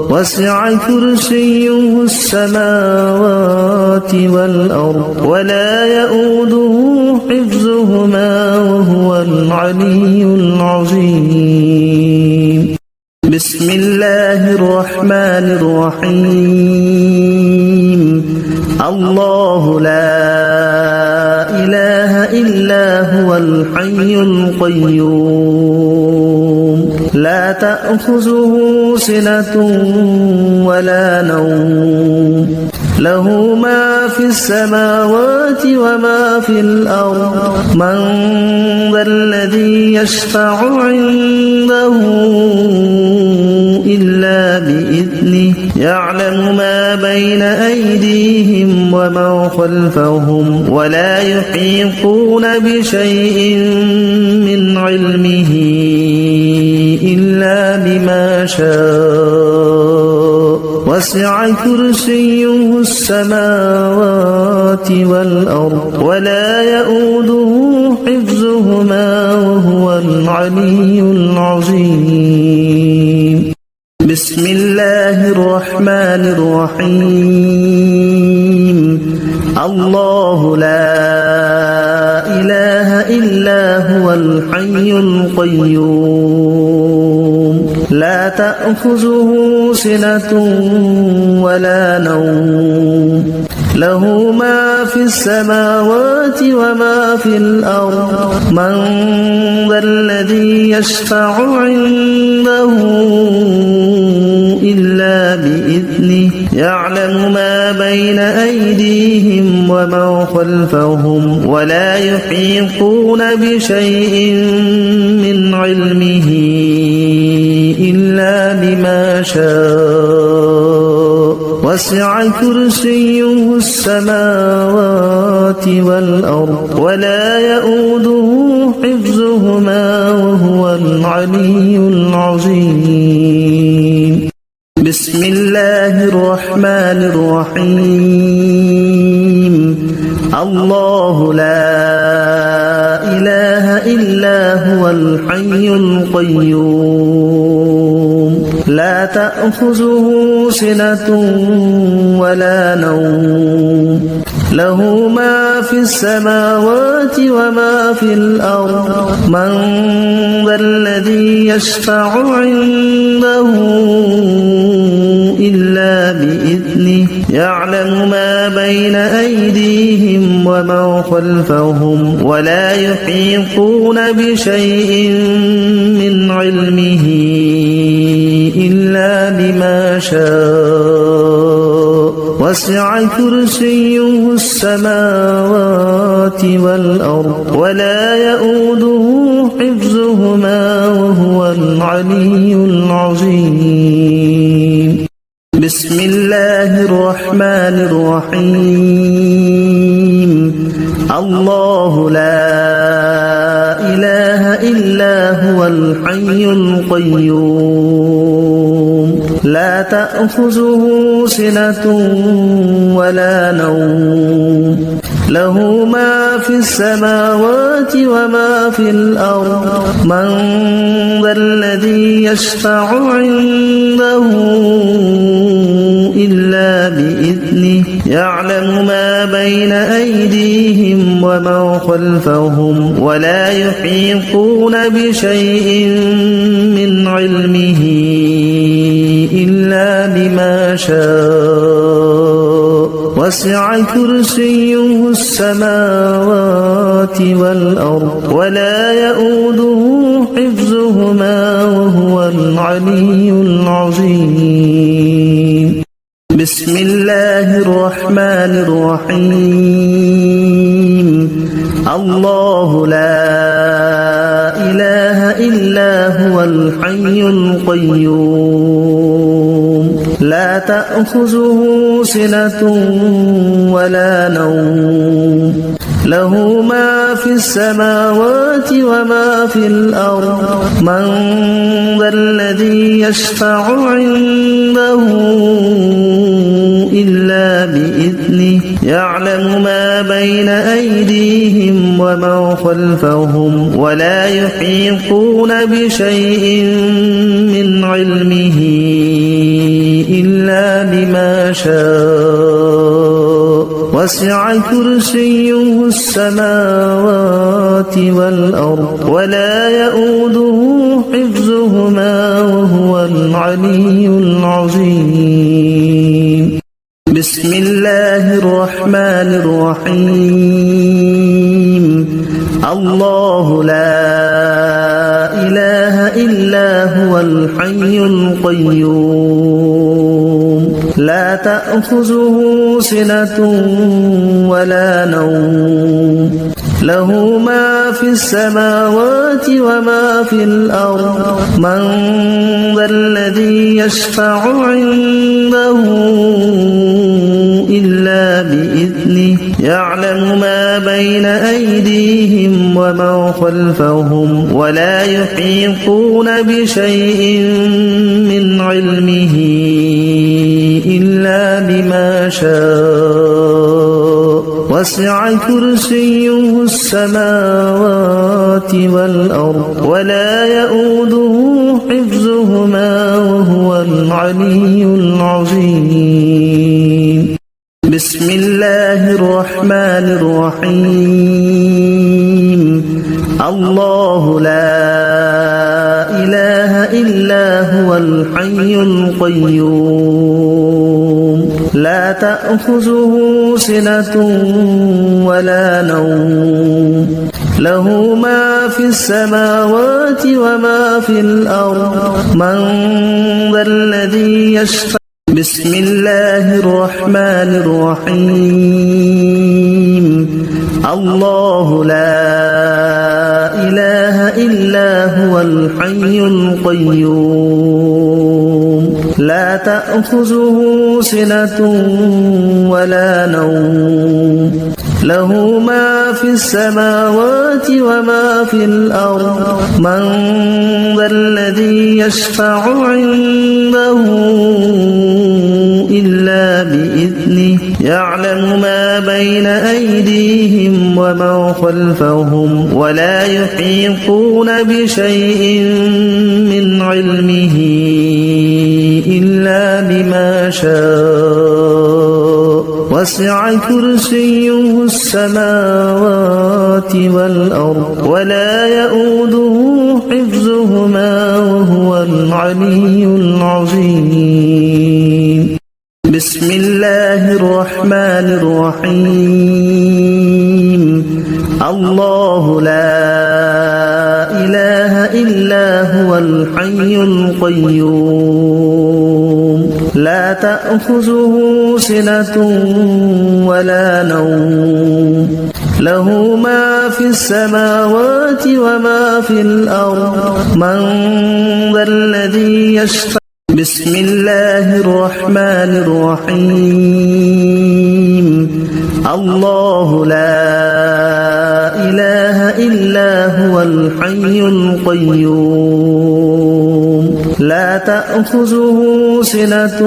وسع كرسيه السماوات والأرض ولا يؤوده حفظهما وهو العلي العظيم. بسم الله الرحمن الرحيم. الله لا إله إلا هو الحي القيوم لا تأخذه سنة ولا نوم له ما في السماوات وما في الأرض من ذا الذي يشفع عنده إلا بإذنه يعلم ما بين أيديهم وما خلفهم ولا يحيطون بشيء من علمه إلا بما شاء وسع كرسيه السماوات والأرض ولا يؤوده حفظهما وهو العلي العظيم. بسم الله الرحمن الرحيم. الله لا إله إلا هو الحي القيوم لا تأخذه سنة ولا نوم له ما في السماوات وما في الأرض من ذا الذي يشفع عنده إلا بإذنه يعلم ما بين أيديهم وما خلفهم ولا يحيطون بشيء من علمه إلا بما شاء وسع كرسيه السماوات والأرض ولا يؤوده حفظهما وهو العلي العظيم. بسم الله الرحمن الرحيم. الله لا إله إلا هو الحي القيوم لا تأخذه سنة ولا نوم له ما في السماوات وما في الأرض من ذا الذي يشفع عنده إلا بإذنه يعلم ما بين أيديهم وما خلفهم ولا يحيطون بشيء من علمه إلا بما شاء وسع كرسيه السماوات والأرض ولا يؤوده حفظهما وهو العلي العظيم. بسم الله الرحمن الرحيم. الله لا إله إلا هو الحي القيوم لا تأخذه سنة ولا نوم له ما في السماوات وما في الأرض من ذا الذي يشفع عنده إلا بإذنه يعلم ما بين أيديهم وما خلفهم ولا يحيطون بشيء من علمه إلا بما شاء وسع كرسيه السماوات والأرض ولا يؤوده حفظهما وهو العلي العظيم. بسم الله الرحمن الرحيم. الله لا إله إلا هو الحي القيوم لا تأخذه سنة ولا نوم له ما في السماوات وما في الأرض من ذا الذي يشفع عنده إلا بإذنه يعلم ما بين أيديهم وما خلفهم ولا يحيطون بشيء من علمه إلا بما شاء وسع كرسيه السماوات والأرض ولا يؤوده حفظهما وهو العلي العظيم. بسم الله الرحمن الرحيم. الله لا إله إلا هو الحي القيوم لا تأخذه سنة ولا نوم له ما في السماوات وما في الأرض من ذا الذي يشفع عنده إلا بإذنه يعلم ما بين أيديهم وما خلفهم ولا يحيطون بشيء من علمه إلا بما شاء وسع كرسيه السماوات والأرض ولا يؤوده حفظهما وهو العلي العظيم. بسم الله الرحمن الرحيم. الله لا إله إلا هو الحي القيوم لا تأخذه سنة ولا نوم له ما في السماوات وما في الأرض من ذا الذي يشفع. بسم الله الرحمن الرحيم. الله لا إله إلا هو الحي القيوم لا تأخذه سنة ولا نوم له ما في السماوات وما في الأرض من ذا الذي يشفع عنده إلا بإذنه يعلم ما بين أيديهم وما خلفهم ولا يحيطون بشيء من علمه إلا بما شاء وسع كرسيه السماوات والأرض ولا يؤوده حفظهما وهو العلي العظيم. بسم الله الرحمن الرحيم. الله لا إله إلا هو الحي القيوم لا تأخذه سنة ولا نوم له ما في السماوات وما في الأرض من ذا الذي يشفع. بسم الله الرحمن الرحيم. الله لا إله إلا هو الحي القيوم لا تأخذه سنة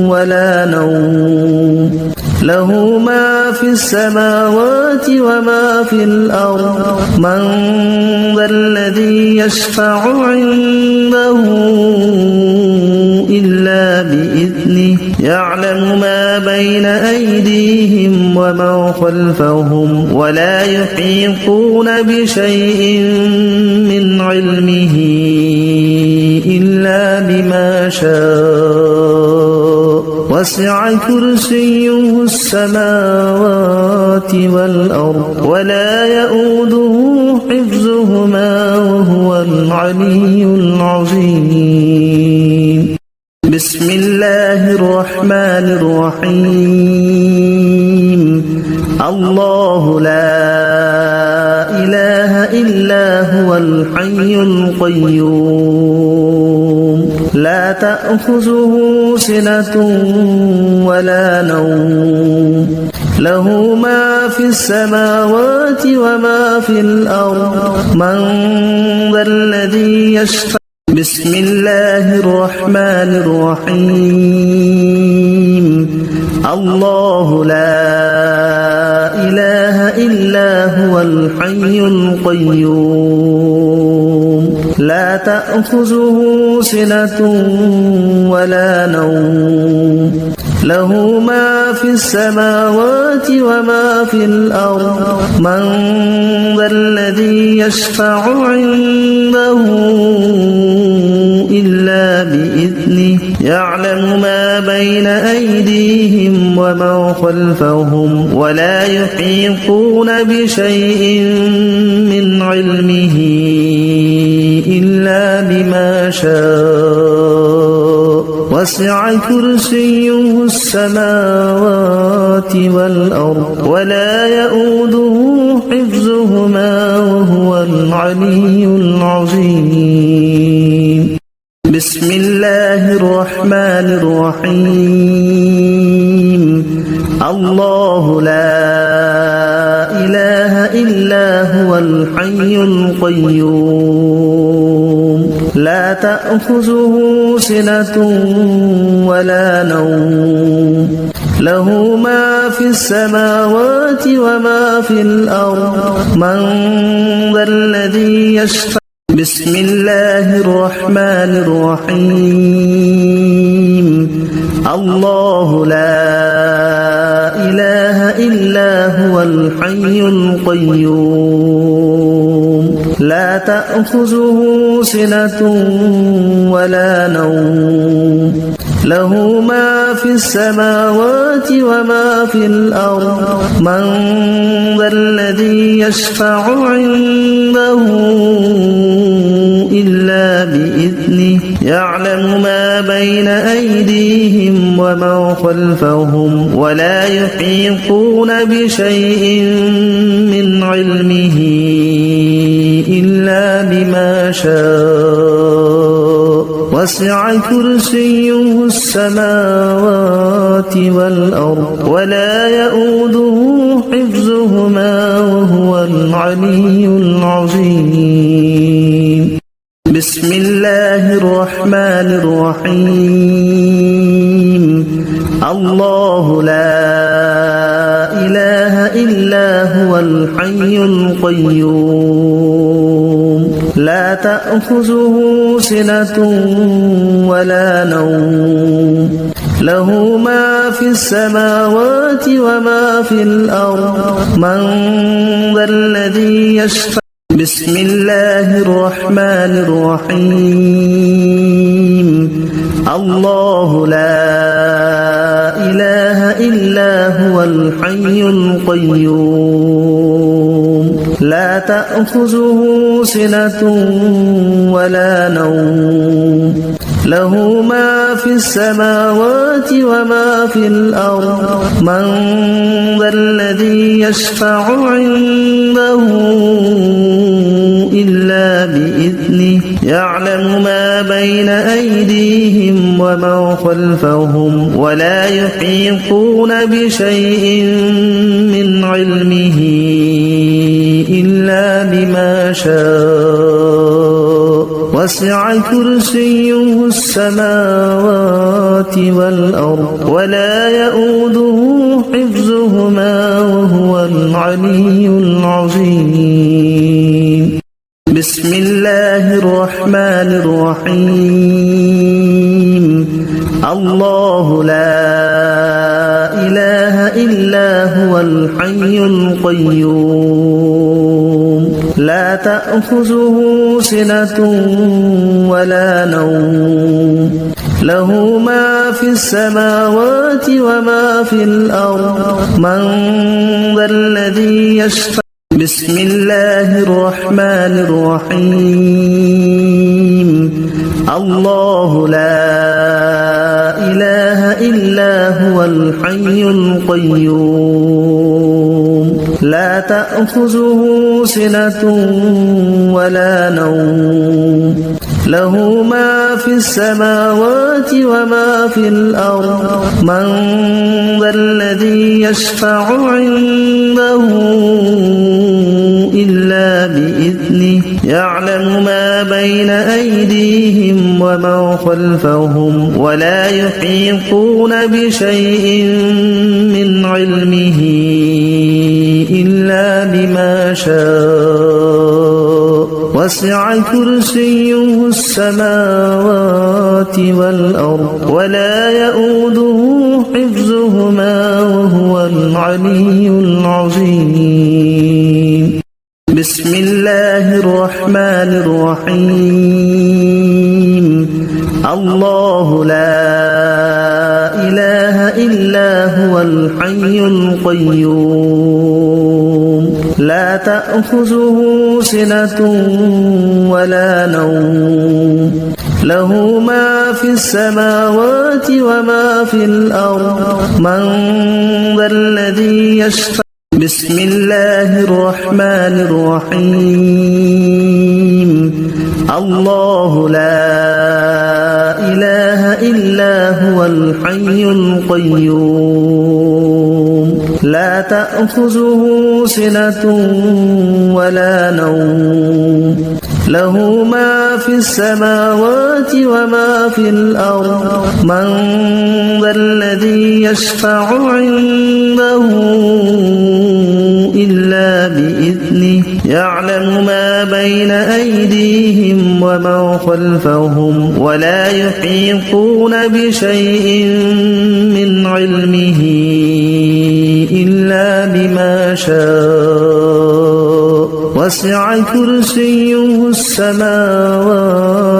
ولا نوم له ما في السماوات وما في الأرض من ذا الذي يشفع عنده إلا بإذنه يعلم ما بين أيديهم وما خلفهم ولا يحيطون بشيء من علمه إلا بما شاء وسع كرسيه السماوات والأرض ولا يؤوده حفظهما وهو العلي العظيم. بسم الله الرحمن الرحيم. الله لا إله إلا هو الحي القيوم لا تأخذه سنة ولا نوم له ما في السماوات وما في الأرض من ذا الذي يشفع. بسم الله الرحمن الرحيم. الله لا إله إلا هو الحي القيوم لا تأخذه سنة ولا نوم له ما في السماوات وما في الأرض من ذا الذي يشفع عنده إلا بإذنه يعلم ما بين أيديهم وما خلفهم ولا يحيطون بشيء من علمه إلا بما شاء وسع كرسيه السماوات والأرض ولا يؤوده حفظهما وهو العلي العظيم بسم الله الرحمن الرحيم الله لا إله إلا هو الحي القيوم لا تأخذه سنة ولا نوم له ما في السماوات وما في الأرض من ذا الذي يشفع بسم الله الرحمن الرحيم الله لا إله إلا هو الحي القيوم لا تأخذه سنة ولا نوم له ما في السماوات وما في الأرض من ذا الذي يشفع عنده إلا بإذنه يعلم ما بين أيديهم وما خلفهم ولا يحيطون بشيء من علمه إلا بما شاء وسع كرسيه السماوات والأرض ولا يؤوده حفظهما وهو العلي العظيم بسم الله الرحمن الرحيم الله لا إله إلا هو الحي القيوم لا تأخذه سنة ولا نوم له ما في السماوات وما في الأرض من ذا الذي يشفع بسم الله الرحمن الرحيم الله لا إله إلا هو الحي القيوم لا تأخذه سنة ولا نوم له ما في السماوات وما في الأرض من ذا الذي يشفع عنده إلا بإذنه يعلم ما بين أيديهم وما خلفهم ولا يحيطون بشيء من علمه إلا بما شاء وسع كرسيه السماوات والأرض ولا يؤوده حفظهما وهو العلي العظيم بسم الله الرحمن الرحيم الله لا إله إلا هو الحي القيوم لا تأخذه سنة ولا نوم له ما في السماوات وما في الأرض من ذا الذي يشفع بسم الله الرحمن الرحيم الله لا إله إلا هو الحي القيوم لا تأخذه سنة ولا نوم له ما في السماوات وما في الأرض من ذا الذي يشفع عنده إلا بإذنه يعلم ما بين أيديهم وما خلفهم ولا يحيطون بشيء من علمه إلا بما شاء وسع كرسيه السماوات والأرض ولا يؤوده حفظهما وهو العلي العظيم بسم الله الرحمن الرحيم الله لا إله إلا هو الحي القيوم لا تأخذه سنة ولا نوم له ما في السماوات وما في الأرض من ذا الذي يشفع بسم الله الرحمن الرحيم الله لا إله إلا هو الحي القيوم لا تأخذه سنة ولا نوم له ما في السماوات وما في الأرض من ذا الذي يشفع عنده إلا بإذنه يعلم ما بين أيديهم وما خلفهم ولا يحيطون بشيء من علمه إلا بما شاء وسع كرسيه السماوات